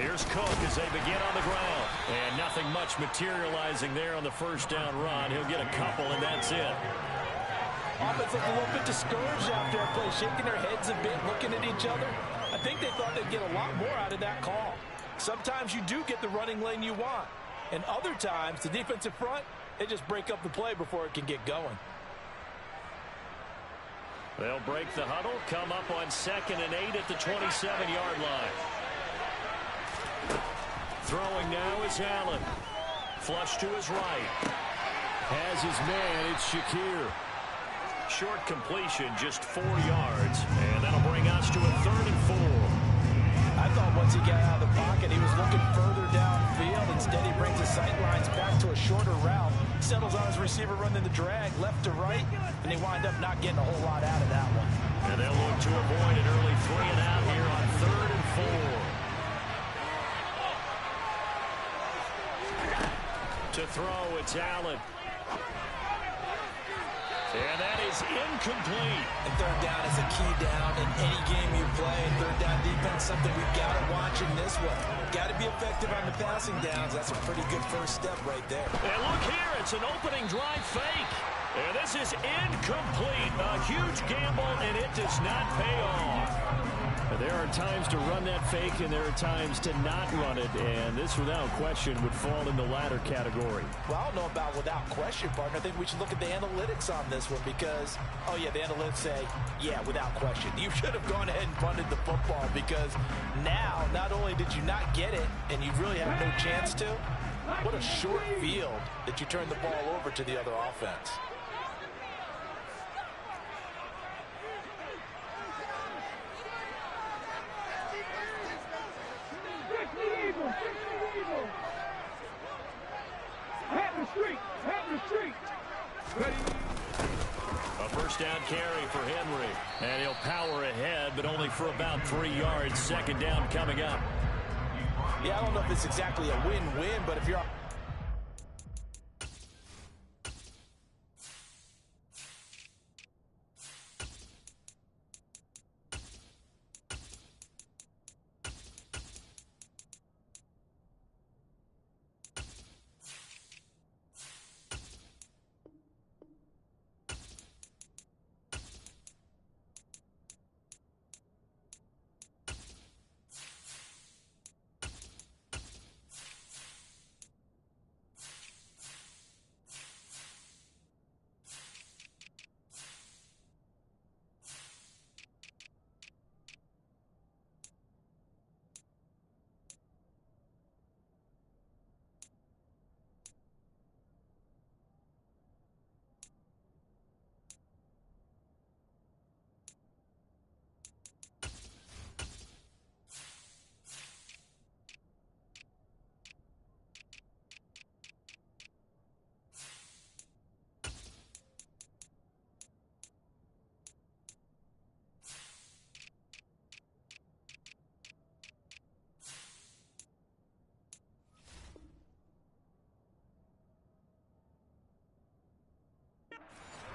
Here's Cook as they begin on the ground. And nothing much materializing there on the first down run. He'll get a couple, and that's it. Offense looked a little bit discouraged after that play, shaking their heads a bit, looking at each other. I think they thought they'd get a lot more out of that call. Sometimes you do get the running lane you want. And other times, the defensive front, they just break up the play before it can get going. They'll break the huddle, come up on 2nd and 8 at the 27-yard line. Throwing now is Allen. Flush to his right. Has his man, it's Shakir. Short completion, just 4 yards. And that'll bring us to a 3rd and 4. I thought once he got out of the pocket, he was looking further downfield. Instead, he brings his sight lines back to a shorter route. Settles on his receiver running the drag left to right, and they wind up not getting a whole lot out of that one. And they'll look to avoid an early 3 and out here on 3rd and 4. To throw, it's Allen. And that is incomplete. And 3rd down is a key down in any game you play. 3rd down defense, something we've got to watch in this one. Got to be effective on the passing downs. That's a pretty good first step right there. And look here, it's an opening drive fake. And this is incomplete. A huge gamble, and it does not pay off. There are times to run that fake, and there are times to not run it, and this, without question, would fall in the latter category. Well, I don't know about without question, partner. I think we should look at the analytics on this one because, oh, yeah, the analytics say, yeah, without question. You should have gone ahead and punted the football because now, not only did you not get it, and you really have no chance to, what a short field that you turned the ball over to the other offense. A first down carry for Henry. And he'll power ahead, but only for about 3 yards. 2nd down coming up. Yeah, I don't know if it's exactly a win-win, but if you're...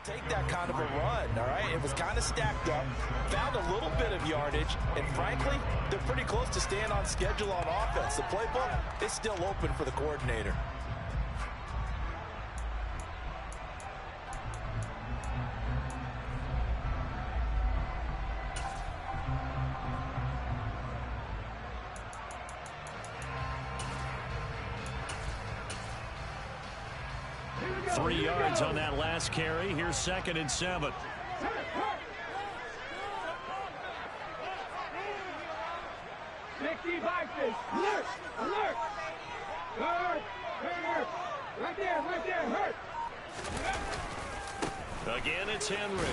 Take that kind of a run, all right? It was kind of stacked up, found a little bit of yardage, and frankly, they're pretty close to staying on schedule on offense. The playbook is still open for the coordinator. On that last carry, here's 2nd and 7. Alert! Alert! Right there, hurt! Again, it's Henry.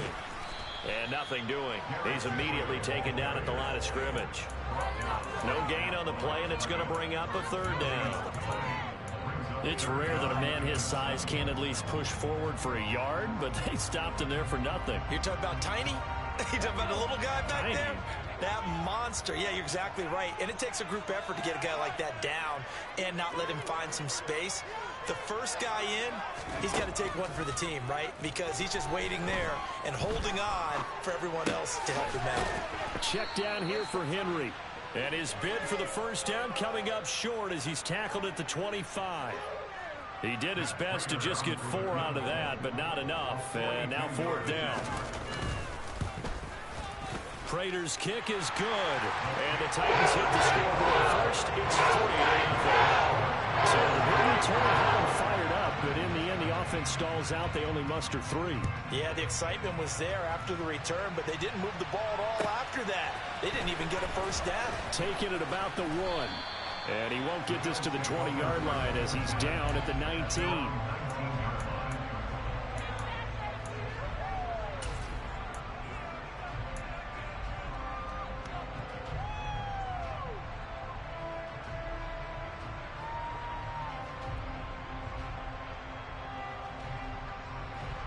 And nothing doing. He's immediately taken down at the line of scrimmage. No gain on the play, and it's going to bring up a 3rd down. It's rare that a man his size can at least push forward for a yard, but they stopped him there for nothing. You're talking about Tiny? You're talking about the little guy back there? That monster. Yeah, you're exactly right. And it takes a group effort to get a guy like that down and not let him find some space. The first guy in, he's got to take one for the team, right? Because he's just waiting there and holding on for everyone else to help him out. Check down here for Henry. And his bid for the first down coming up short as he's tackled at the 25. He did his best to just get 4 out of that, but not enough. And now 4th down. Prater's kick is good. And the Titans hit the scoreboard first. It's 40-0. So the return had them fired up, but in the end, the offense stalls out. They only muster 3. Yeah, the excitement was there after the return, but they didn't move the ball at all after that. They didn't even get a first down. Taking it about the 1. And he won't get this to the 20-yard line as he's down at the 19.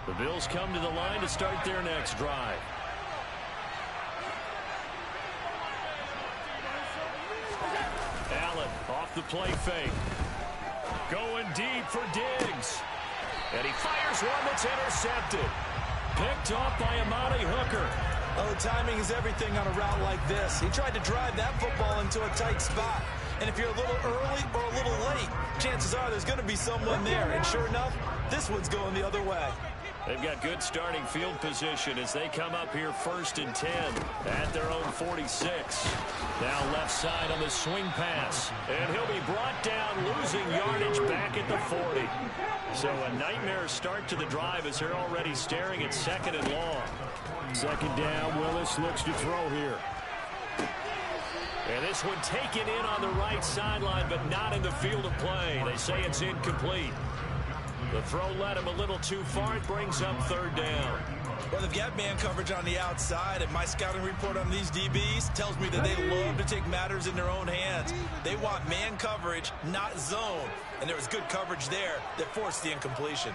The Bills come to the line to start their next drive. Allen off the play fake. Going deep for Diggs. And he fires one that's intercepted. Picked off by Amani Hooker. Oh, timing is everything on a route like this. He tried to drive that football into a tight spot. And if you're a little early or a little late, chances are there's going to be someone there. And sure enough, this one's going the other way. They've got good starting field position as they come up here 1st and 10 at their own 46. Now left side on the swing pass. And he'll be brought down, losing yardage back at the 40. So a nightmare start to the drive as they're already staring at 2nd and long. 2nd down, Willis looks to throw here. And this one taken in on the right sideline, but not in the field of play. They say it's incomplete. The throw led him a little too far. It brings up 3rd down. Well, they've got man coverage on the outside, and my scouting report on these DBs tells me that they love to take matters in their own hands. They want man coverage, not zone. And there was good coverage there that forced the incompletion.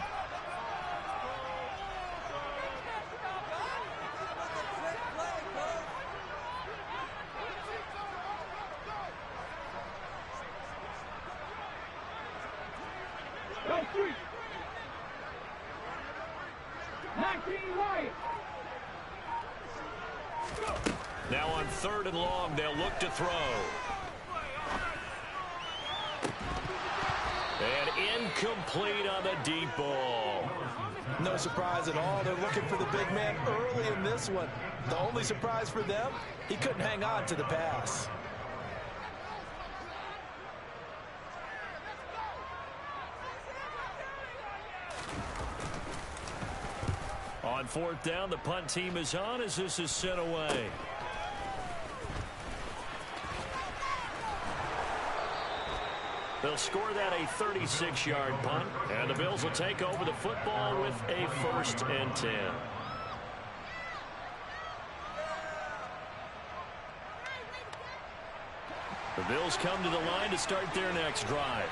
Now on 3rd and long, they'll look to throw. And incomplete on the deep ball. No surprise at all. They're looking for the big man early in this one. The only surprise for them, he couldn't hang on to the pass. On 4th down, the punt team is on as this is sent away. They'll score that a 36-yard punt, and the Bills will take over the football with a 1st and 10. The Bills come to the line to start their next drive.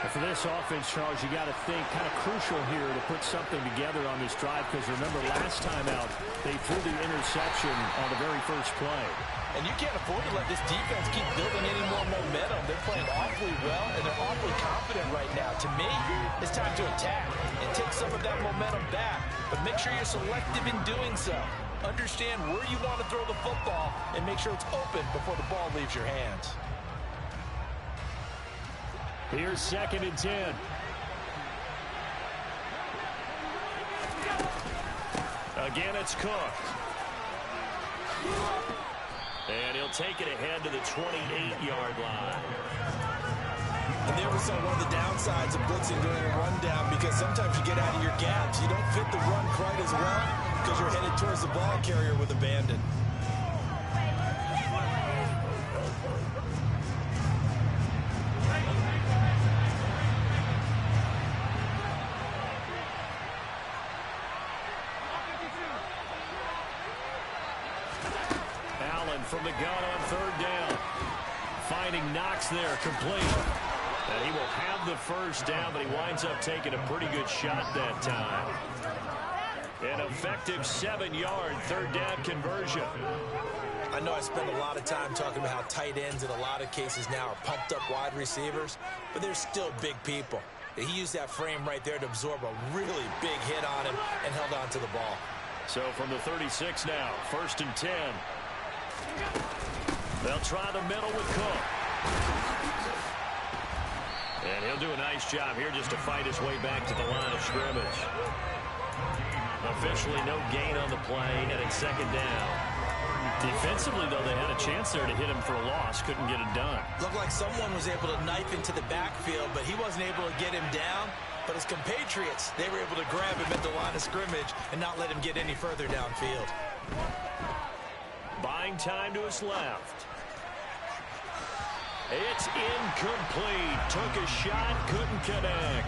And for this offense, Charles, you got to think kind of crucial here to put something together on this drive, because remember last time out they threw the interception on the very first play. And you can't afford to let this defense keep building any more momentum. They're playing awfully well, and they're awfully confident right now. To me, it's time to attack and take some of that momentum back. But make sure you're selective in doing so. Understand where you want to throw the football and make sure it's open before the ball leaves your hands. Here's 2nd and 10. Again, it's Cook. And he'll take it ahead to the 28-yard line. And there was one of the downsides of blitzing during a rundown, because sometimes you get out of your gaps. You don't fit the run quite as well because you're headed towards the ball carrier with abandon. From the gun on 3rd down. Finding Knox there, complete. And he will have the 1st down, but he winds up taking a pretty good shot that time. An effective 7-yard 3rd down conversion. I know I spend a lot of time talking about how tight ends in a lot of cases now are pumped up wide receivers, but they're still big people. He used that frame right there to absorb a really big hit on him and held on to the ball. So from the 36 now, 1st and 10. They'll try the middle with Cook. And he'll do a nice job here just to fight his way back to the line of scrimmage. Officially no gain on the play, and it's second down. Defensively, though, they had a chance there to hit him for a loss. Couldn't get it done. Looked like someone was able to knife into the backfield, but he wasn't able to get him down. But his compatriots, they were able to grab him at the line of scrimmage and not let him get any further downfield. Buying time to his left. It's incomplete. Took a shot, couldn't connect.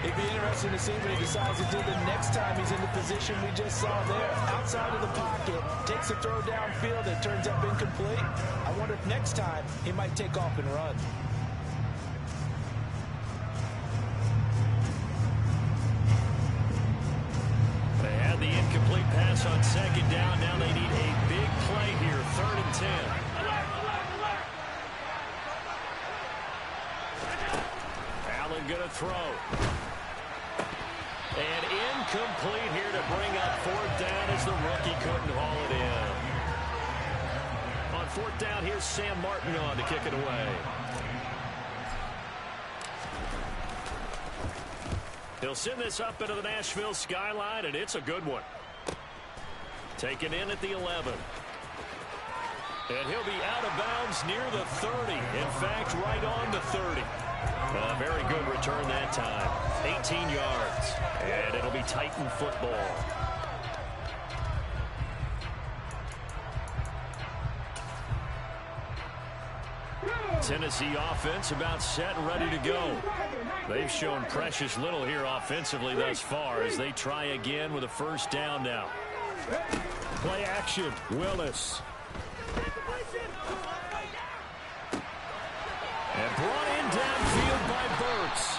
It'd be interesting to see what he decides to do the next time he's in the position we just saw there. Outside of the pocket, takes a throw downfield that turns up incomplete. I wonder if next time he might take off and run. They had the incomplete pass on second down. Now they need a big play here, 3rd and 10. Allen gonna throw. And incomplete here to bring up 4th down as the rookie couldn't haul it in. On 4th down, here's Sam Martin on to kick it away. He'll send this up into the Nashville skyline, and it's a good one. Taken in at the 11. And he'll be out of bounds near the 30. In fact, right on the 30. A very good return that time. 18 yards. And it'll be Titan football. Tennessee offense about set and ready to go. They've shown precious little here offensively thus far as they try again with a 1st down now. Play action. Willis. And brought in downfield by Burks.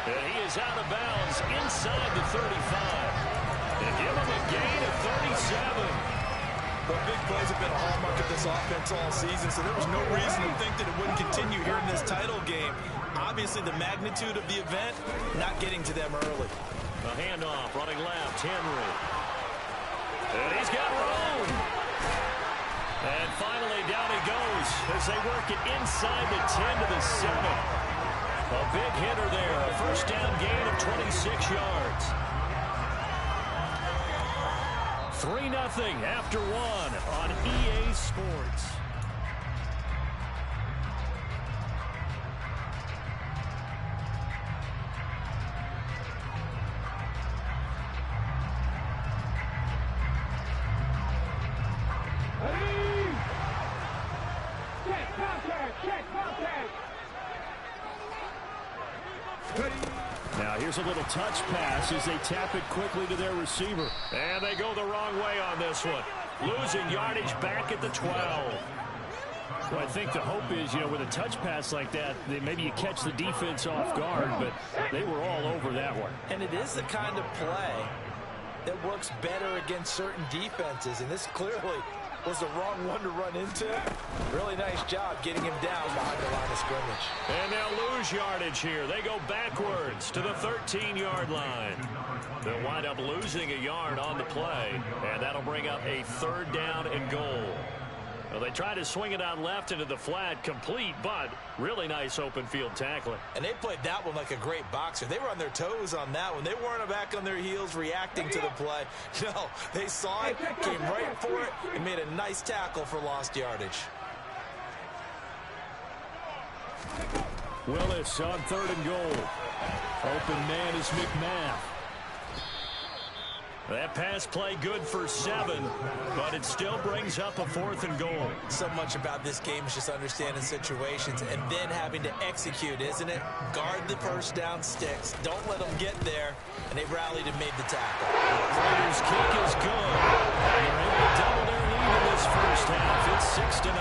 And he is out of bounds inside the 35. And give him a gain of 37. Well, big plays have been a hallmark of this offense all season, so there was no reason to think that it wouldn't continue here in this title game. Obviously, the magnitude of the event, not getting to them early. A handoff, running left, Henry. And he's got room. And finally, down he goes as they work it inside the 10 to the 7. A big hitter there, a 1st down gain of 26 yards. 3-0 after 1 on EA Sports. Check contact, check contact. Now here's a little touch pass as they tap it quickly to their receiver. And they go the wrong way on this one. Losing yardage back at the 12. Well, I think the hope is, with a touch pass like that, maybe you catch the defense off guard, but they were all over that one. And it is the kind of play that works better against certain defenses, and this clearly was the wrong one to run into. Really nice job getting him down behind the line of scrimmage. And they'll lose yardage here. They go backwards to the 13-yard line. They'll wind up losing a yard on the play, and that'll bring up a 3rd down and goal. Well, they try to swing it out left into the flat, complete, but really nice open field tackling. And they played that one like a great boxer. They were on their toes on that one. They weren't back on their heels reacting to the play. No, they saw it, came right for it, and made a nice tackle for lost yardage. Willis on 3rd and goal. Open man is McMath. That pass play good for 7, but it still brings up a 4th and goal. So much about this game is just understanding situations and then having to execute, isn't it? Guard the 1st down sticks. Don't let them get there. And they rallied and made the tackle. Raiders' kick is good. They're able to double their lead in this 1st half. It's 6-0.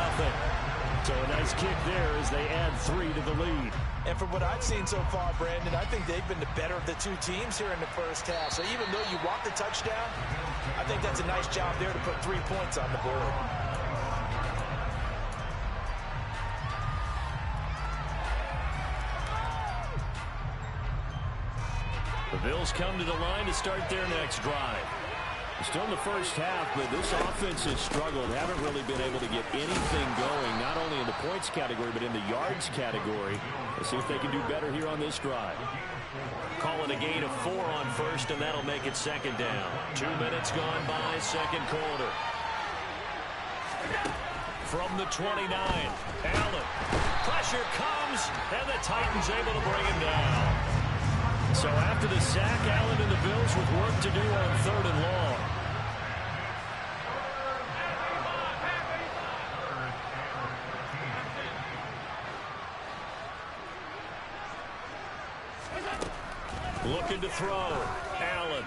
So a nice kick there as they add 3 to the lead. And from what I've seen so far, Brandon, I think they've been the better of the two teams here in the 1st half. So even though you want the touchdown, I think that's a nice job there to put 3 points on the board. The Bills come to the line to start their next drive. Still in the first half, but this offense has struggled. Haven't really been able to get anything going, not only in the points category, but in the yards category. Let's see if they can do better here on this drive. Calling a gain of 4 on first, and that'll make it second down. 2 minutes gone by, second quarter. From the 29, Allen. Pressure comes, and the Titans able to bring him down. So after the sack, Allen and the Bills with work to do on 3rd and long. Looking to throw. Allen.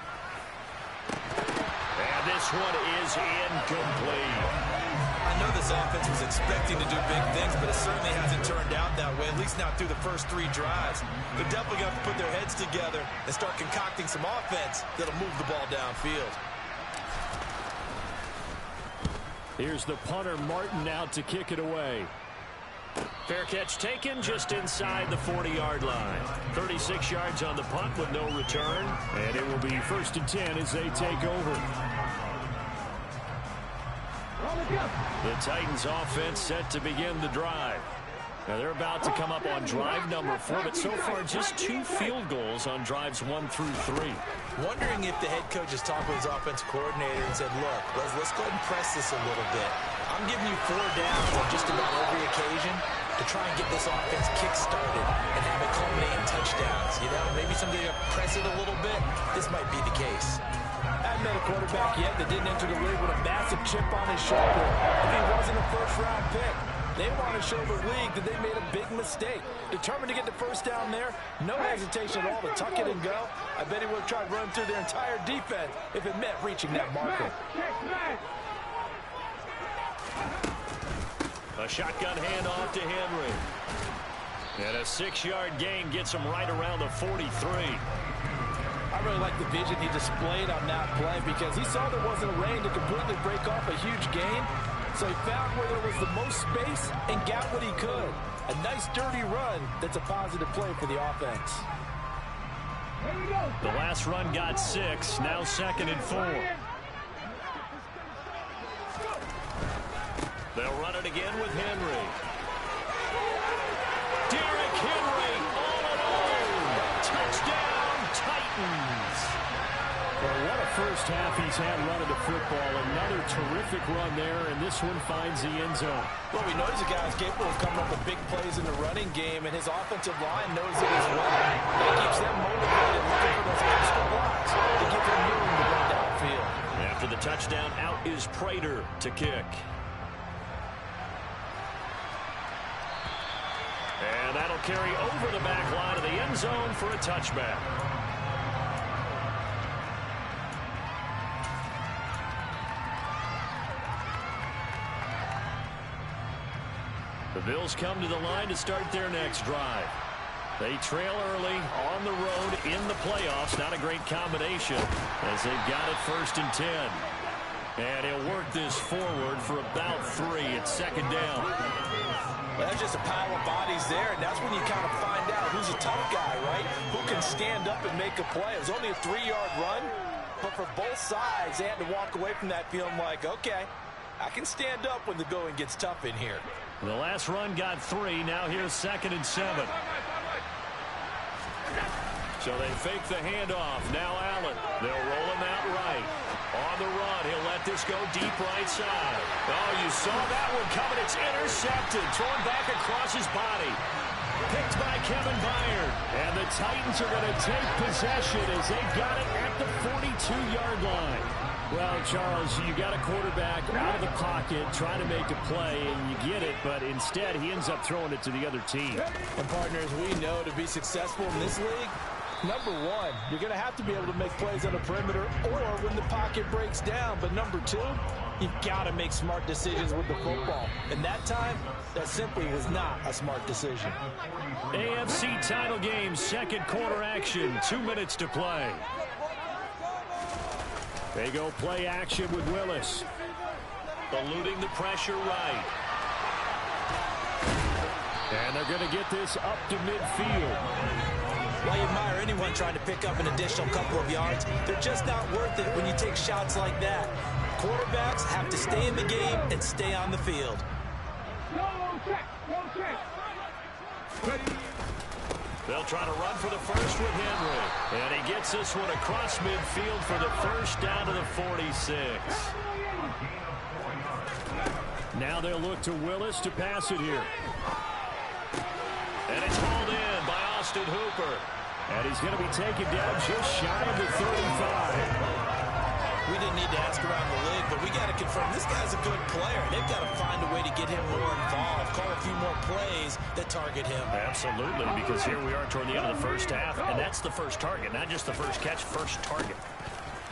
And this one is incomplete. I know this offense was expecting to do big things, but it certainly hasn't turned out that way, at least not through the first 3 drives. They're definitely going to have to put their heads together and start concocting some offense that'll move the ball downfield. Here's the punter, Martin, out to kick it away. Fair catch taken just inside the 40-yard line. 36 yards on the punt with no return. And it will be 1st and 10 as they take over. The Titans offense set to begin the drive. Now they're about to come up on drive number 4, but so far just 2 field goals on drives 1 through 3. Wondering if the head coach has talked with his offensive coordinator and said, look, let's go ahead and press this a little bit. I'm giving you 4 downs on just about every occasion to try and get this offense kick-started and have it culminate in touchdowns. You know, maybe somebody to press it a little bit. This might be the case. I haven't met a quarterback yet that didn't enter the league with a massive chip on his shoulder. If he wasn't a first-round pick, they want to show the league that they made a big mistake. Determined to get the first down there, no hesitation at all to tuck it and go. I bet he would have tried running through their entire defense if it meant reaching that marker. A shotgun handoff to Henry. And a 6-yard gain gets him right around the 43. I really like the vision he displayed on that play because he saw there wasn't a lane to completely break off a huge gain. So he found where there was the most space and got what he could. A nice dirty run that's a positive play for the offense. The last run got 6, now 2nd and 4. They'll run it again with Henry. Derrick Henry all alone. Touchdown, Titans. Well, what a first half he's had running the football. Another terrific run there, and this one finds the end zone. Well, we know he's a guy who's capable of coming up with big plays in the running game, and his offensive line knows it as well. That keeps them motivated, looking for those extra blocks to get them moving to run downfield. After the touchdown, out is Prater to kick. And that'll carry over the back line of the end zone for a touchback. The Bills come to the line to start their next drive. They trail early on the road in the playoffs. Not a great combination as they've got it 1st and 10. And he'll work this forward for about 3. It's 2nd down. Well, that's just a pile of bodies there, and that's when you kind of find out who's a tough guy, right? Who can stand up and make a play. It was only a 3-yard run, but for both sides, they had to walk away from that feeling like, okay, I can stand up when the going gets tough in here. The last run got 3. Now here's 2nd and 7. So they fake the handoff. Now Allen. They'll roll him out right. On the run, he'll let this go deep right side. Oh, you saw that one coming. It's intercepted. Thrown back across his body. Picked by Kevin Byard. And the Titans are going to take possession as they got it at the 42-yard line. Well, Charles, you got a quarterback out of the pocket trying to make a play, and you get it, but instead he ends up throwing it to the other team. And partners, we know to be successful in this league, number one, you're going to have to be able to make plays on the perimeter or when the pocket breaks down. But number two, you've got to make smart decisions with the football. And that time, that simply was not a smart decision. AFC title game, 2nd quarter action, 2 minutes to play. They go play action with Willis. Eluding the pressure right. And they're going to get this up to midfield. While you admire anyone trying to pick up an additional couple of yards, they're just not worth it when you take shots like that. Quarterbacks have to stay in the game and stay on the field. They'll try to run for the first with Henry. And he gets this one across midfield for the first down to the 46. Now they'll look to Willis to pass it here. And it's hauled in by Austin Hooper. And he's going to be taken down just shy of the 35. We didn't need to ask around the league, but we got to confirm this guy's a good player. They've got to find a way to get him more involved, call a few more plays that target him. Absolutely, because here we are toward the end of the first half, and that's the first target, not just the first catch, first target.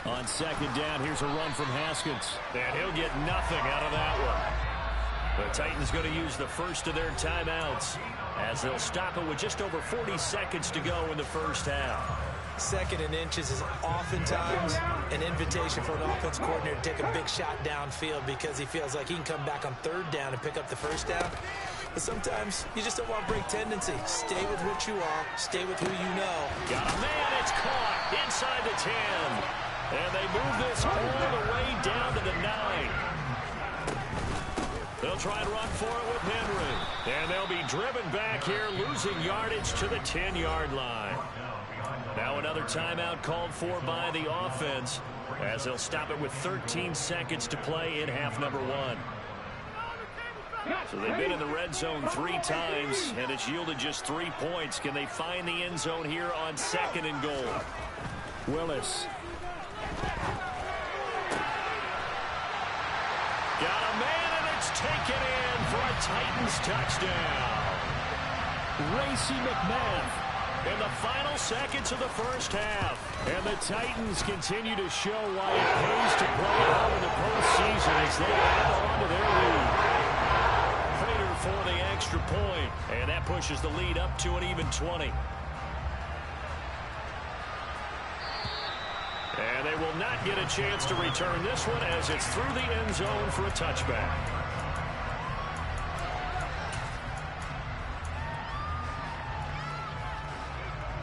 On second down, here's a run from Haskins. And he'll get nothing out of that one. The Titans going to use the first of their timeouts as they'll stop it with just over 40 seconds to go in the first half. Second and inches is oftentimes an invitation for an offense coordinator to take a big shot downfield because he feels like he can come back on third down and pick up the first down. But sometimes you just don't want to break tendency. Stay with what you are. Stay with who you know. Got a man. It's caught inside the 10. And they move this all the way down to the 9. They'll try and run for it with Henry. And they'll be driven back here, losing yardage to the 10-yard line. Now another timeout called for by the offense as they'll stop it with 13 seconds to play in half number 1. So they've been in the red zone 3 times, and it's yielded just 3 points. Can they find the end zone here on second and goal? Willis. Got a man, and it's taken in for a Titans touchdown. Racey McMath. In the final seconds of the first half. And the Titans continue to show why it pays to play at home in the postseason as they add on to their lead. Prater for the extra point, and that pushes the lead up to an even 20. And they will not get a chance to return this one as it's through the end zone for a touchback.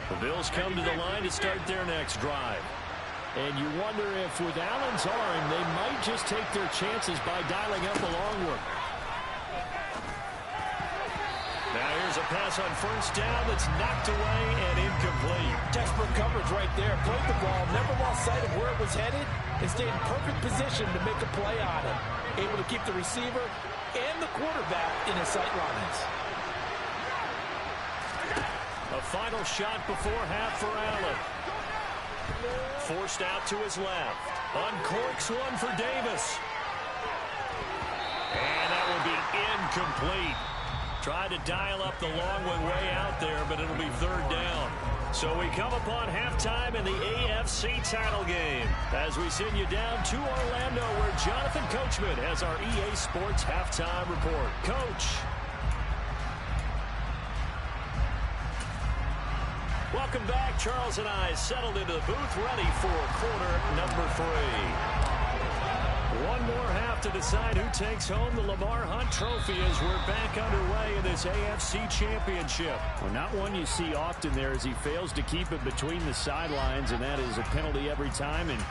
The Bills come to the line to start their next drive. And you wonder if with Allen's arm, they might just take their chances by dialing up a long one. Now here's a pass on first down that's knocked away and incomplete. Textbook coverage right there. Played the ball, never lost sight of where it was headed, and stayed in perfect position to make a play on it. Able to keep the receiver and the quarterback in his sight lines. A final shot before half for Allen. Forced out to his left. Uncorks one for Davis. And that will be incomplete. Tried to dial up the long one way out there, but it'll be third down. So we come upon halftime in the AFC title game as we send you down to Orlando where Jonathan Coachman has our EA Sports halftime report. Coach. Welcome back. Charles and I settled into the booth, ready for quarter number 3. One more half to decide who takes home the Lamar Hunt Trophy as we're back underway in this AFC Championship. Well, not one you see often there as he fails to keep it between the sidelines, and that is a penalty every time, and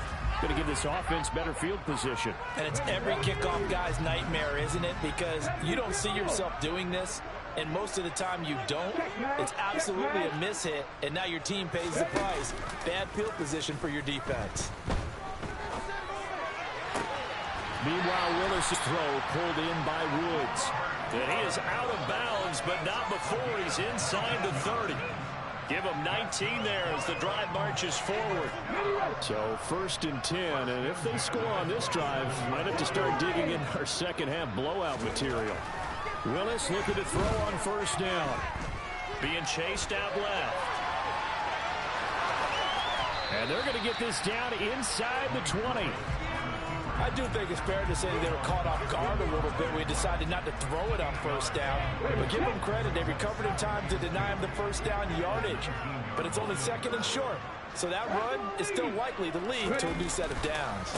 going to give this offense better field position. And it's every kickoff guy's nightmare, isn't it? Because you don't see yourself doing this, and most of the time you don't. It's absolutely a mishit, and now your team pays the price. Bad field position for your defense. Meanwhile, Willis' throw pulled in by Woods. And he is out of bounds, but not before he's inside the 30. Give him 19 there as the drive marches forward. So first and 10, and if they score on this drive, might have to start digging in our second half blowout material. Willis looking to throw on first down. Being chased out left. And they're going to get this down inside the 20. I do think it's fair to say they were caught off guard a little bit. We decided not to throw it on first down. But give them credit. They recovered in time to deny him the first down yardage. But it's only second and short. So that run is still likely to lead to a new set of downs.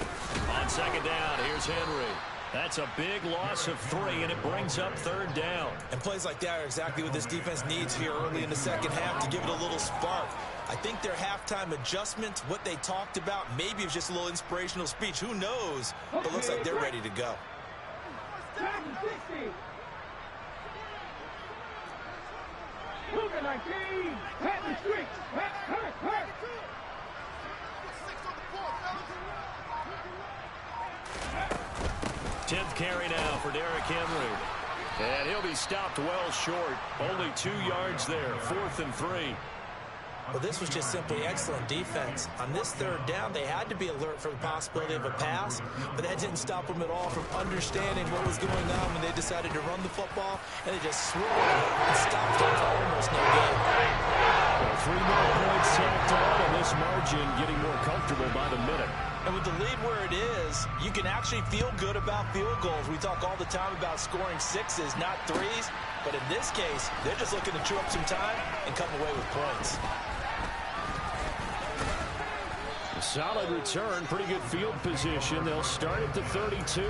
On second down, here's Henry. That's a big loss of 3, and it brings up 3rd down. And plays like that are exactly what this defense needs here early in the second half to give it a little spark. I think their halftime adjustments, what they talked about, maybe it was just a little inspirational speech. Who knows? But it looks like they're ready to go. 60. Luka 19. Pat the street. Hurt. 10th carry now for Derrick Henry. And he'll be stopped well short. Only 2 yards there. 4th and 3. Well, this was just simply excellent defense. On this 3rd down, they had to be alert for the possibility of a pass, but that didn't stop them at all from understanding what was going on when they decided to run the football, and they just swung and stopped it for almost no gain. Well, 3 more points tacked on, and this margin getting more comfortable by the minute. And with the lead where it is, you can actually feel good about field goals. We talk all the time about scoring 6s, not 3s, but in this case, they're just looking to chew up some time and come away with points. A solid return, pretty good field position. They'll start at the 32.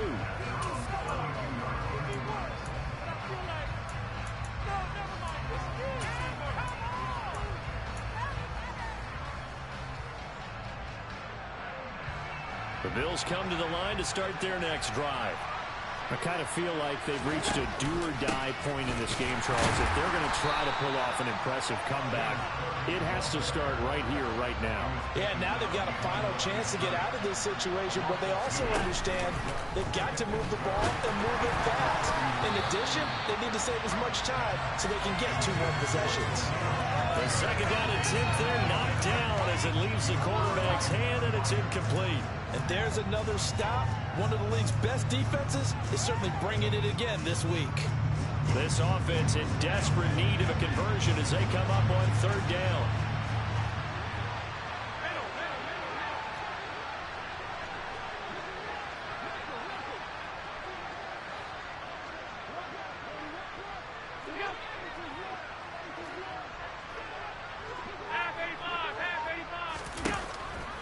The Bills come to the line to start their next drive. I kind of feel like they've reached a do-or-die point in this game, Charles. If they're going to try to pull off an impressive comeback, it has to start right here, right now. Yeah, now they've got a final chance to get out of this situation, but they also understand they've got to move the ball and move it fast. In addition, they need to save as much time so they can get 2 more possessions. The 2nd down and 10th there, knocked down as it leaves the quarterback's hand, and it's incomplete. And there's another stop. One of the league's best defenses is certainly bringing it again this week. This offense in desperate need of a conversion as they come up on 3rd down.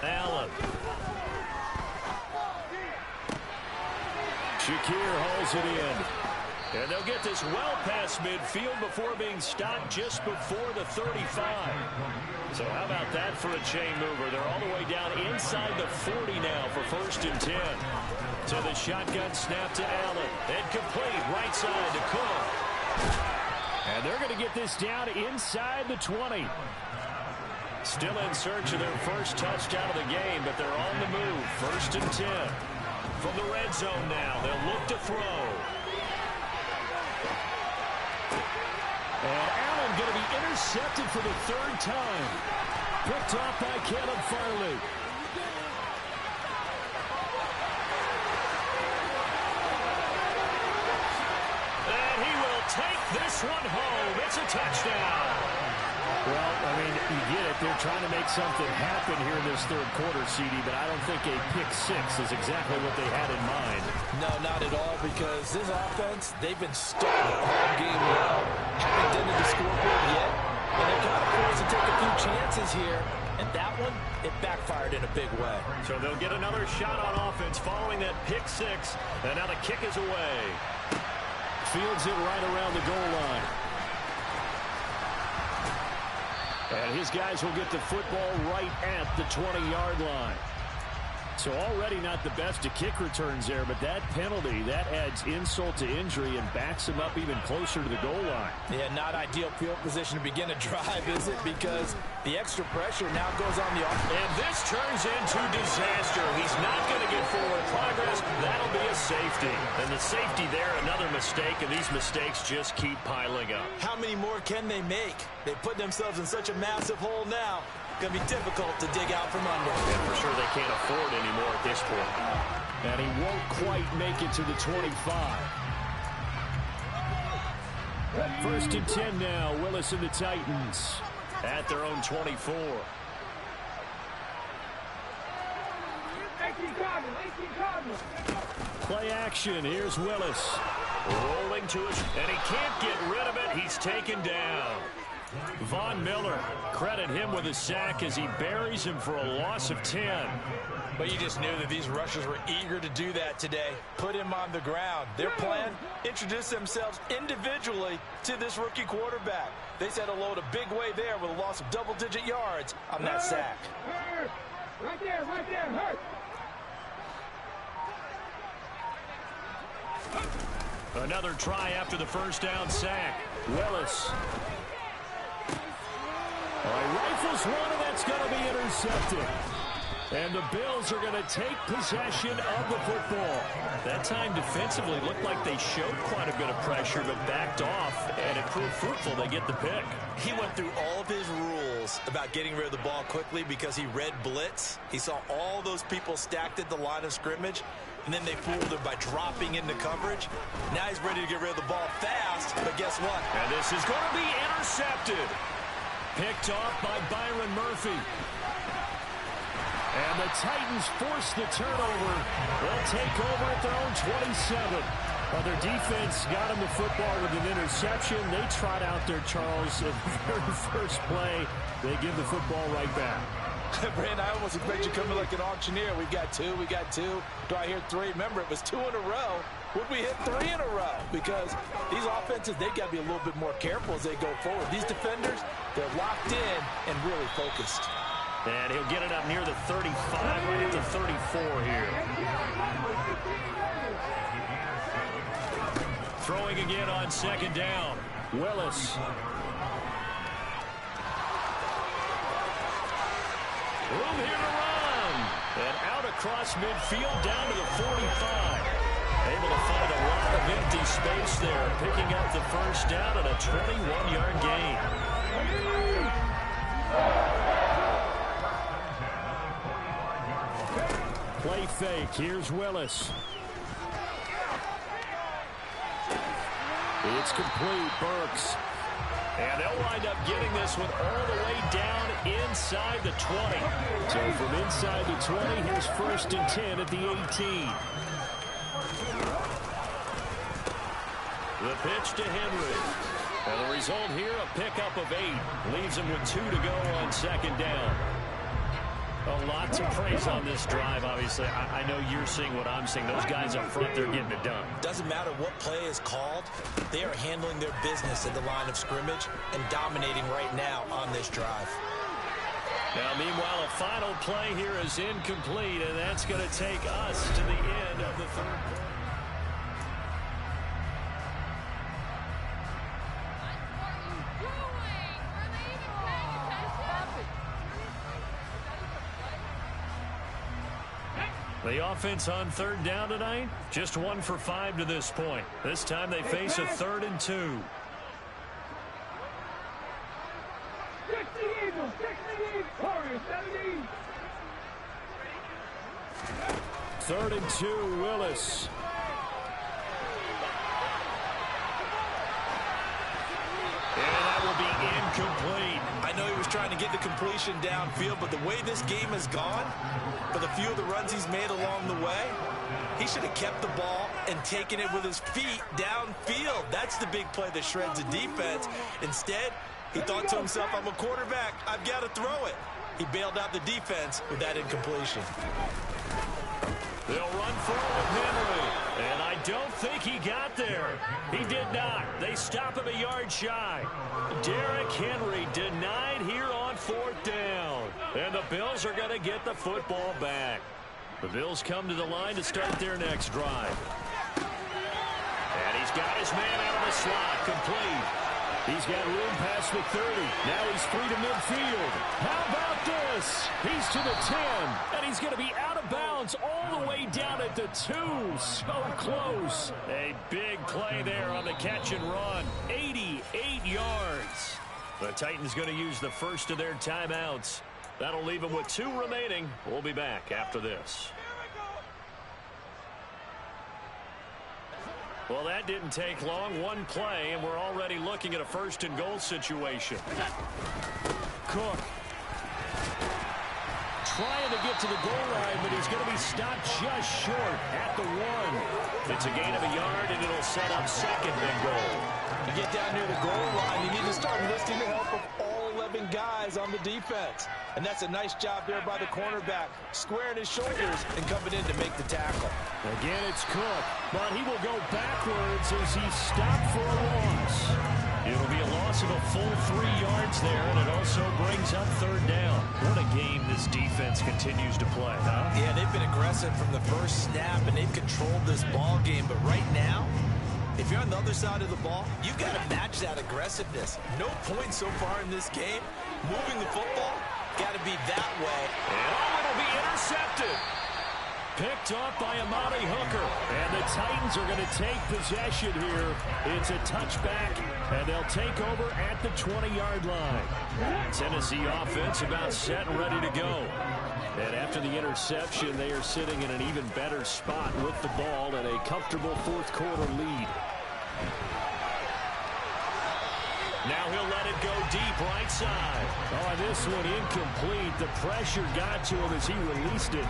Allen. Shakir hauls it in. And they'll get this well past midfield before being stopped just before the 35. So how about that for a chain mover? They're all the way down inside the 40 now for 1st and 10. So the shotgun snap to Allen. And complete right side to Cook. And they're going to get this down inside the 20. Still in search of their first touchdown of the game, but they're on the move. 1st and 10. From the red zone now, they'll look to throw. And Allen going to be intercepted for the 3rd time. Picked off by Caleb Farley. And he will take this one home. It's a touchdown. Well, I mean, you get it. They're trying to make something happen here in this 3rd quarter, CD, but I don't think a pick 6 is exactly what they had in mind. No, not at all, because this offense, they've been stuck all game long. Haven't done the scoreboard yet, and they're kind of forced to take a few chances here. And that one, it backfired in a big way. So they'll get another shot on offense following that pick 6, and now the kick is away. Fields it right around the goal line. And his guys will get the football right at the 20-yard line. So already not the best of kick returns there, but that penalty, that adds insult to injury and backs him up even closer to the goal line. Yeah, not ideal field position to begin a drive, is it? Because the extra pressure now goes on the offense. And this turns into disaster. He's not going to get forward progress. That'll be a safety. And the safety there, another mistake, and these mistakes just keep piling up. How many more can they make? They put themselves in such a massive hole now. Going to be difficult to dig out from under. And for sure they can't afford anymore at this point. And he won't quite make it to the 25. 1st and 10 now. Willis and the Titans at their own 24. 18 Cardinals. Play action. Here's Willis. Rolling to his, and he can't get rid of it. He's taken down. Von Miller, credit him with a sack as he buries him for a loss of 10. But you just knew that these rushers were eager to do that today. Put him on the ground. Their plan, introduce themselves individually to this rookie quarterback. They said hello to Big Way there with a loss of double-digit yards on that sack. Hurt. Right there, hurt. Another try after the first down sack. Willis. All right, rifles one, and that's going to be intercepted. And the Bills are going to take possession of the football. That time defensively looked like they showed quite a bit of pressure but backed off, and it proved fruitful. They get the pick. He went through all of his rules about getting rid of the ball quickly because he read blitz. He saw all those people stacked at the line of scrimmage, and then they fooled him by dropping into coverage. Now he's ready to get rid of the ball fast, but guess what? And this is going to be intercepted. Picked off by Byron Murphy. And the Titans force the turnover. They'll take over at their own 27. Well, their defense got him the football with an interception. They trot out there, Charles, at the very first play. They give the football right back. Brand, I almost expect you coming like an auctioneer. We got two. Do I hear three? Remember, it was 2 in a row. Would we hit 3 in a row? Because these offenses, they've got to be a little bit more careful as they go forward. These defenders, they're locked in and really focused. And he'll get it up near the 35, right at the 34 here. Throwing again on second down. Willis. Room here to run. And out across midfield down to the 45. Able to find a lot of empty space there. Picking up the first down and a 21-yard gain. Play fake. Here's Willis. It's complete. Burks. And they'll wind up getting this one all the way down inside the 20. So from inside the 20, here's 1st and 10 at the 18. The pitch to Henry. And the result here, a pickup of 8. Leaves him with 2 to go on second down. A lot to praise on this drive, obviously. I know you're seeing what I'm seeing. Those guys up front, they're getting it done. Doesn't matter what play is called. They are handling their business at the line of scrimmage and dominating right now on this drive. Now, meanwhile, a final play here is incomplete, and that's going to take us to the end of the third quarter. The offense on third down tonight, just 1 for 5 to this point. This time they face a 3rd and 2. 60 Eagles, 60 Warriors, 70. 3rd and 2, Willis. And that will be incomplete. I know he was trying to get the completion downfield, but the way this game has gone, for the few of the runs he's made along the way, he should have kept the ball and taken it with his feet downfield. That's the big play that shreds the defense. Instead, he thought to himself, I'm a quarterback, I've got to throw it. He bailed out the defense with that incompletion. They'll run for it with Henry. And I don't think he got there. He did not. They stop him a yard shy. Derrick Henry denied here on 4th down. And the Bills are going to get the football back. The Bills come to the line to start their next drive. And he's got his man out of the slot, complete. He's got room past the 30. Now he's free to midfield. How about this? He's to the 10, and he's going to be out of bounds all the way down at the 2. So close. A big play there on the catch and run. 88 yards. The Titans going to use the first of their timeouts. That'll leave them with 2 remaining. We'll be back after this. Well, that didn't take long. 1 play, and we're already looking at a 1st and goal situation. Cook. trying to get to the goal line, but he's going to be stopped just short at the 1. It's a gain of a yard, and it'll set up second and goal. You get down near the goal line, you need to start enlisting the help of all 11 guys on the defense. And that's a nice job there by the cornerback, squaring his shoulders and coming in to make the tackle. Again, it's Cook, but he will go backwards as he's stopped for a loss. It'll be a loss of a full 3 yards there, and it also brings up third down. What a game this defense continues to play, huh? Yeah, they've been aggressive from the first snap, and they've controlled this ball game. But right now, if you're on the other side of the ball, you've got to match that aggressiveness. No points so far in this game. Moving the football, got to be that way. Oh, it'll be intercepted. Picked off by Amani Hooker. And the Titans are going to take possession here. It's a touchback, and they'll take over at the 20-yard line. Tennessee offense about set and ready to go. And after the interception, they are sitting in an even better spot with the ball and a comfortable fourth-quarter lead. Now he'll let it go deep right side. Oh, this one incomplete. The pressure got to him as he released it.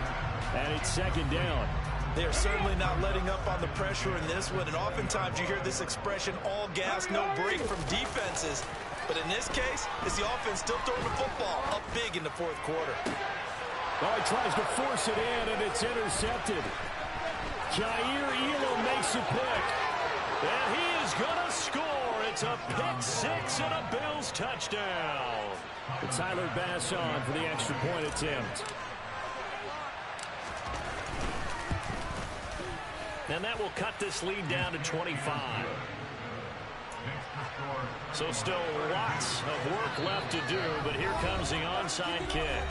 And it's second down. They are certainly not letting up on the pressure in this one. And oftentimes you hear this expression, all gas, no break from defenses. But in this case, it's the offense still throwing the football up big in the fourth quarter. Oh, he tries to force it in, and it's intercepted. Jair Elam makes a pick. And he is going to score. It's a pick 6 and a Bills touchdown. Tyler Bass on for the extra point attempt. And that will cut this lead down to 25. So still lots of work left to do, but here comes the onside kick.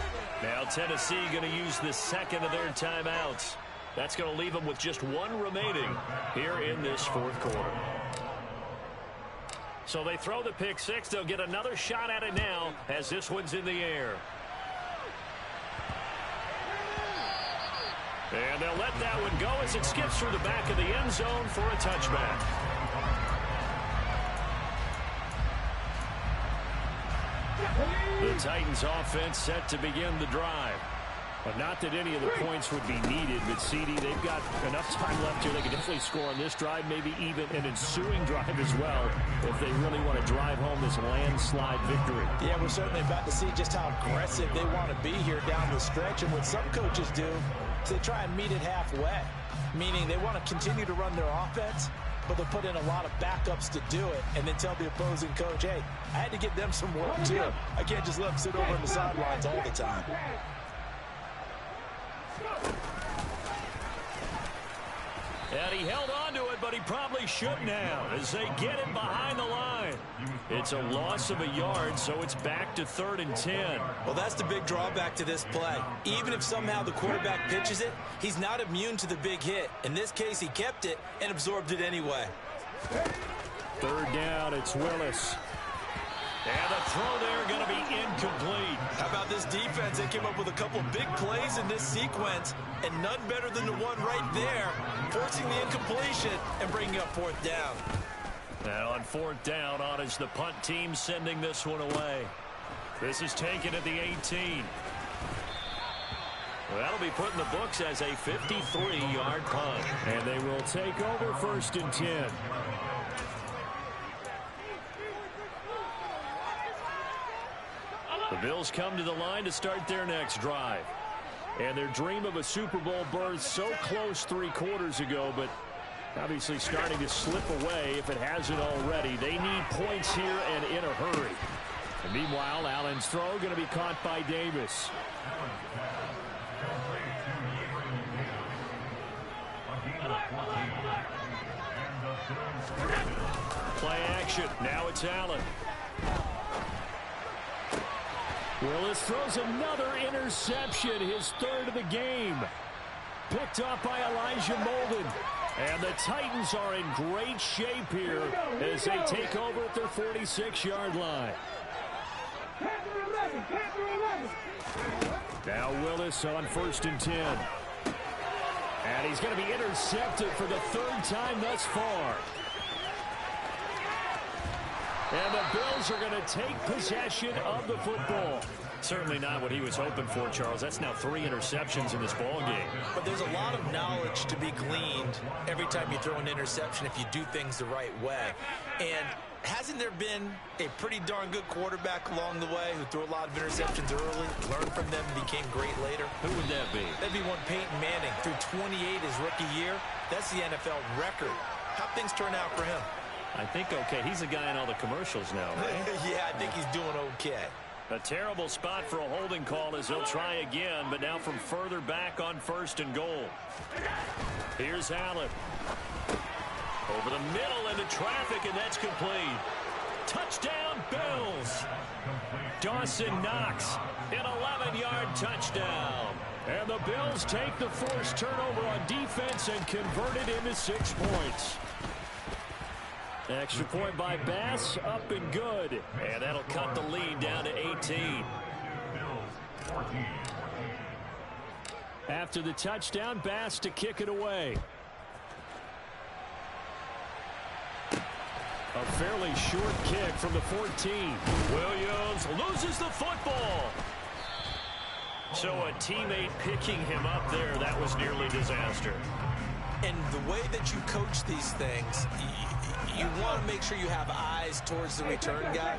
Now Tennessee going to use the second of their timeouts. That's going to leave them with just one remaining here in this fourth quarter. So they throw the pick 6. They'll get another shot at it now as this one's in the air. And they'll let that one go as it skips through the back of the end zone for a touchback. The Titans offense set to begin the drive. But not that any of the points would be needed, but CD, they've got enough time left here. They can definitely score on this drive, maybe even an ensuing drive as well, if they really want to drive home this landslide victory. Yeah, we're certainly about to see just how aggressive they want to be here down the stretch. And what some coaches do is they try and meet it halfway, meaning they want to continue to run their offense, but they'll put in a lot of backups to do it and then tell the opposing coach, hey, I had to get them some work too. I can't just let them sit over on the sidelines all the time. And he held on to it, but he probably shouldn't have as they get it behind the line. It's a loss of a yard, so it's back to 3rd and 10. Well, that's the big drawback to this play. Even if somehow the quarterback pitches it, he's not immune to the big hit. In this case, he kept it and absorbed it anyway. 3rd down, it's Willis. And the throw there going to be incomplete. How about this defense? They came up with a couple of big plays in this sequence, and none better than the one right there, forcing the incompletion and bringing up 4th down. Now on 4th down, on is the punt team sending this one away. This is taken at the 18. Well, that'll be put in the books as a 53-yard punt. And they will take over 1st and 10. The Bills come to the line to start their next drive. And their dream of a Super Bowl berth so close 3 quarters ago, but obviously starting to slip away if it hasn't already. They need points here and in a hurry. And meanwhile, Allen's throw going to be caught by Davis. Play action. Now it's Allen. Willis throws another interception, his 3rd of the game. Picked off by Elijah Molden. And the Titans are in great shape here as they take over at their 46-yard line. Now Willis on 1st and 10. And he's going to be intercepted for the 3rd time thus far. And the Bills are going to take possession of the football. Certainly not what he was hoping for, Charles. That's now 3 interceptions in this ball game. But there's a lot of knowledge to be gleaned every time you throw an interception if you do things the right way. And hasn't there been a pretty darn good quarterback along the way who threw a lot of interceptions early, learned from them, became great later? Who would that be? That'd be one Peyton Manning. Threw 28 his rookie year. That's the NFL record. How'd things turn out for him? I think okay. He's a guy in all the commercials now, right? Yeah, I think he's doing okay. A terrible spot for a holding call as he'll try again, but now from further back on 1st and goal. Here's Allen. Over the middle into traffic, and that's complete. Touchdown, Bills. Dawson Knox, an 11-yard touchdown. And the Bills take the forced turnover on defense and convert it into 6 points. Extra point by Bass, up and good. And that'll cut the lead down to 18. After the touchdown, Bass to kick it away. A fairly short kick from the 14. Williams loses the football. So a teammate picking him up there, that was nearly disaster. And the way that you coach these things, you want to make sure you have eyes towards the return guy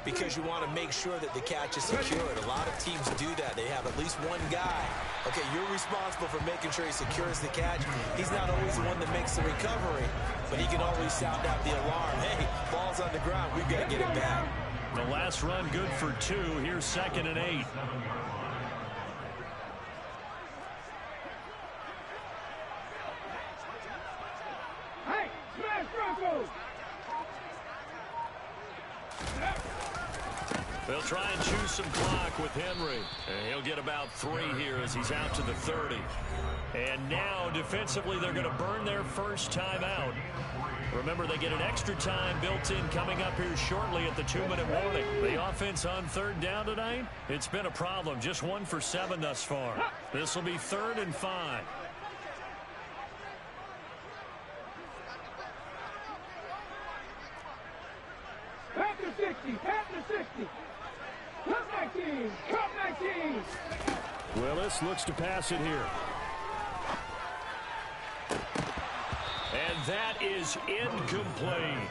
because you want to make sure that the catch is secured. A lot of teams do that. They have at least one guy. Okay, you're responsible for making sure he secures the catch. He's not always the one that makes the recovery, but he can always sound out the alarm. Hey, ball's on the ground. We've got to get it back. The last run good for 2. Here's 2nd and 8. They'll try and choose some clock with Henry. And he'll get about 3 here as he's out to the 30. And now, defensively, they're going to burn their first time out. Remember, they get an extra time built in coming up here shortly at the 2-minute warning. The offense on 3rd down tonight, it's been a problem. Just 1 for 7 thus far. This will be 3rd and 5. Pass to 60, pass to 60. Cut 19, cut 19. Willis looks to pass it here. And that is incomplete.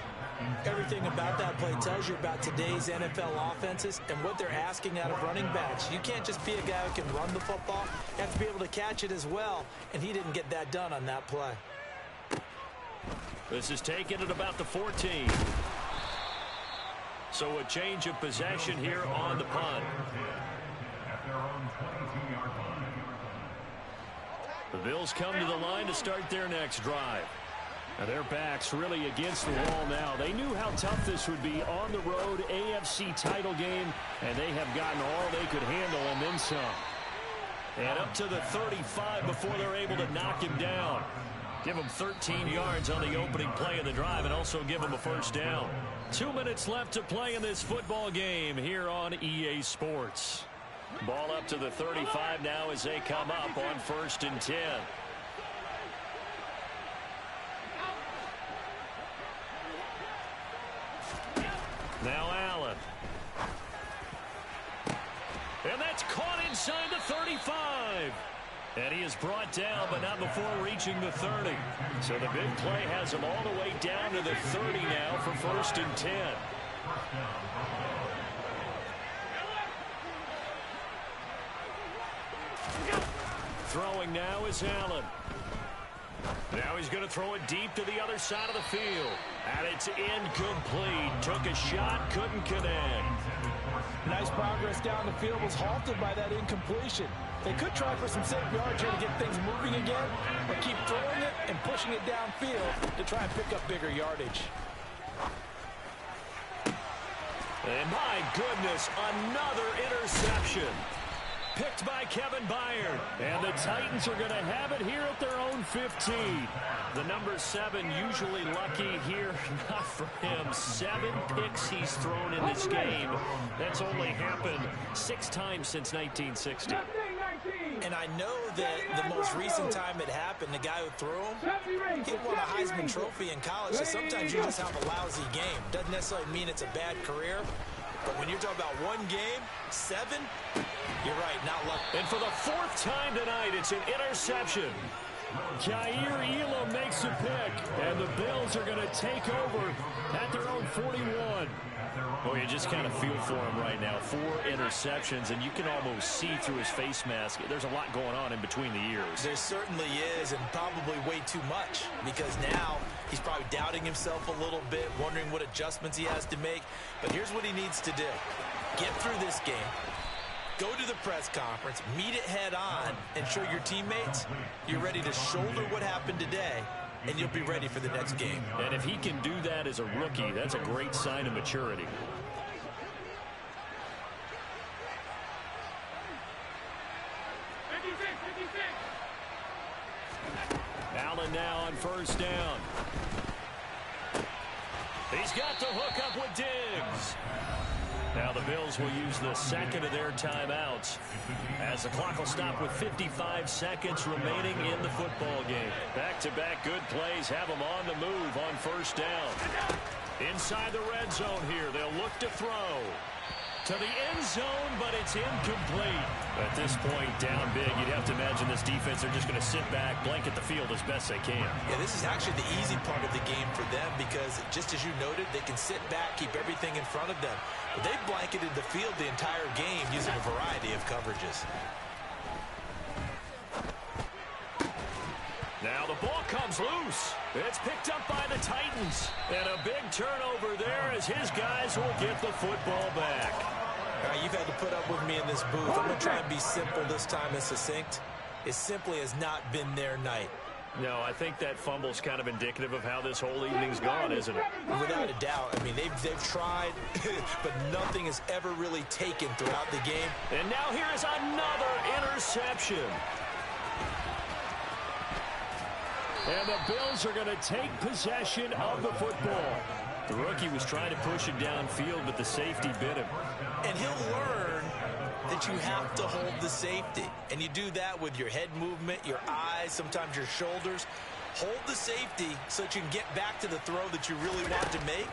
Everything about that play tells you about today's NFL offenses and what they're asking out of running backs. You can't just be a guy who can run the football. You have to be able to catch it as well, and he didn't get that done on that play. This is taken at about the 14. So a change of possession here on the punt. The Bills come to the line to start their next drive. Now their back's really against the wall now. They knew how tough this would be on the road, AFC title game, and they have gotten all they could handle and then some. And up to the 35 before they're able to knock him down. Give him 13 yards on the opening play of the drive and also give him a first down. 2 minutes left to play in this football game here on EA Sports. Ball up to the 35 now as they come up on 1st and 10. Now Allen. And that's caught inside the 35. And he is brought down, but not before reaching the 30. So the big play has him all the way down to the 30 now for 1st and 10. Throwing now is Allen. Now he's going to throw it deep to the other side of the field. And it's incomplete. Took a shot, couldn't connect. Nice progress down the field, was halted by that incompletion. They could try for some safe yards here to get things moving again, or keep throwing it and pushing it downfield to try and pick up bigger yardage. And my goodness, another interception. Picked by Kevin Byard. And the Titans are going to have it here at their own 15. The number 7 usually lucky here. Not for him. 7 picks he's thrown in this game. That's only happened 6 times since 1960. And I know that the most recent time it happened, the guy who threw him, he won a Heisman Trophy in college. So sometimes you just have a lousy game. Doesn't necessarily mean it's a bad career. But when you're talking about one game, 7, you're right, not lucky. And for the 4th time tonight, it's an interception. Jair Elam makes a pick, and the Bills are going to take over at their own 41. Well, you just kind of feel for him right now. 4 interceptions, and you can almost see through his face mask. There's a lot going on in between the ears. There certainly is, and probably way too much, because now he's probably doubting himself a little bit, wondering what adjustments he has to make. But here's what he needs to do. Get through this game. Go to the press conference, meet it head on, and show your teammates you're ready to shoulder what happened today, and you'll be ready for the next game. And if he can do that as a rookie, that's a great sign of maturity. Allen now on first down. He's got the hook up with Diggs. Now the Bills will use the second of their timeouts as the clock will stop with 55 seconds remaining in the football game. Back-to-back good plays have them on the move on first down. Inside the red zone here, they'll look to throw to the end zone, but it's incomplete. At this point, down big, you'd have to imagine this defense, they're just going to sit back, blanket the field as best they can. Yeah, this is actually the easy part of the game for them because, just as you noted, they can sit back, keep everything in front of them. But they've blanketed the field the entire game using a variety of coverages. Now the ball comes loose. It's picked up by the Titans. And a big turnover there as his guys will get the football back. All right, you've had to put up with me in this booth. I'm going to try and be simple this time and succinct. It simply has not been their night. No, I think that fumble's kind of indicative of how this whole evening's gone, isn't it? Without a doubt. I mean, they've tried, but nothing has ever really taken throughout the game. And now here is another interception. And the Bills are going to take possession of the football. The rookie was trying to push it downfield, but the safety bit him. And he'll learn that you have to hold the safety. And you do that with your head movement, your eyes, sometimes your shoulders. Hold the safety so that you can get back to the throw that you really want to make.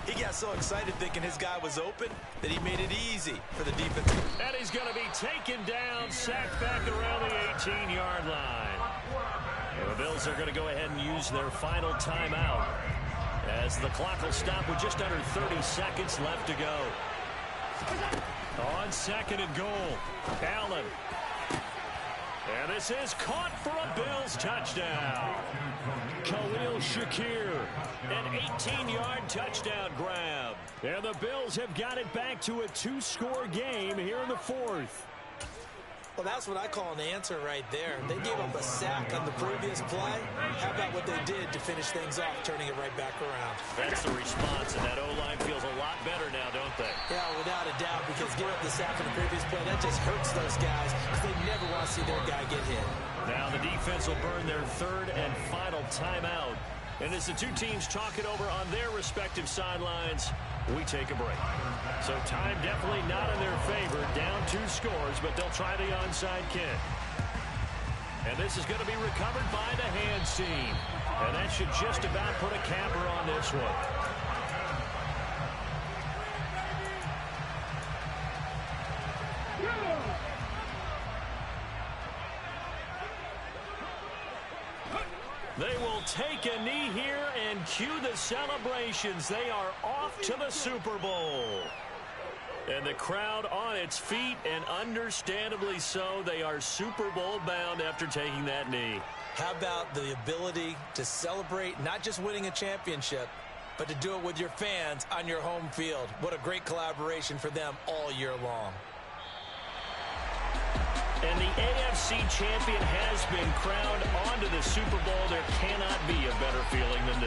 He got so excited thinking his guy was open that he made it easy for the defense. And he's going to be taken down, sacked back around the 18-yard line. And the Bills are going to go ahead and use their final timeout as the clock will stop with just under 30 seconds left to go. On second and goal, Allen. And this is caught for a Bills touchdown. Khalil Shakir. An 18-yard touchdown grab. And the Bills have got it back to a 2-score game here in the 4th. Well, that's what I call an answer right there. They gave up a sack on the previous play. How about what they did to finish things off, turning it right back around? That's the response, and that O-line feels a lot better now, don't they? Yeah, without a doubt, because giving up the sack on the previous play, that just hurts those guys because they never want to see their guy get hit. Now the defense will burn their third and final timeout. And as the two teams talk it over on their respective sidelines, we take a break. So time definitely not in their favor. Down 2 scores, but they'll try the onside kick. And this is going to be recovered by the hands team. And that should just about put a capper on this one. They will take a knee here and cue the celebrations. They are off to the Super Bowl. And the crowd on its feet, and understandably so. They are Super Bowl bound after taking that knee. How about the ability to celebrate not just winning a championship, but to do it with your fans on your home field? What a great collaboration for them all year long. And the AFC champion has been crowned onto the Super Bowl. There cannot be a better feeling than this.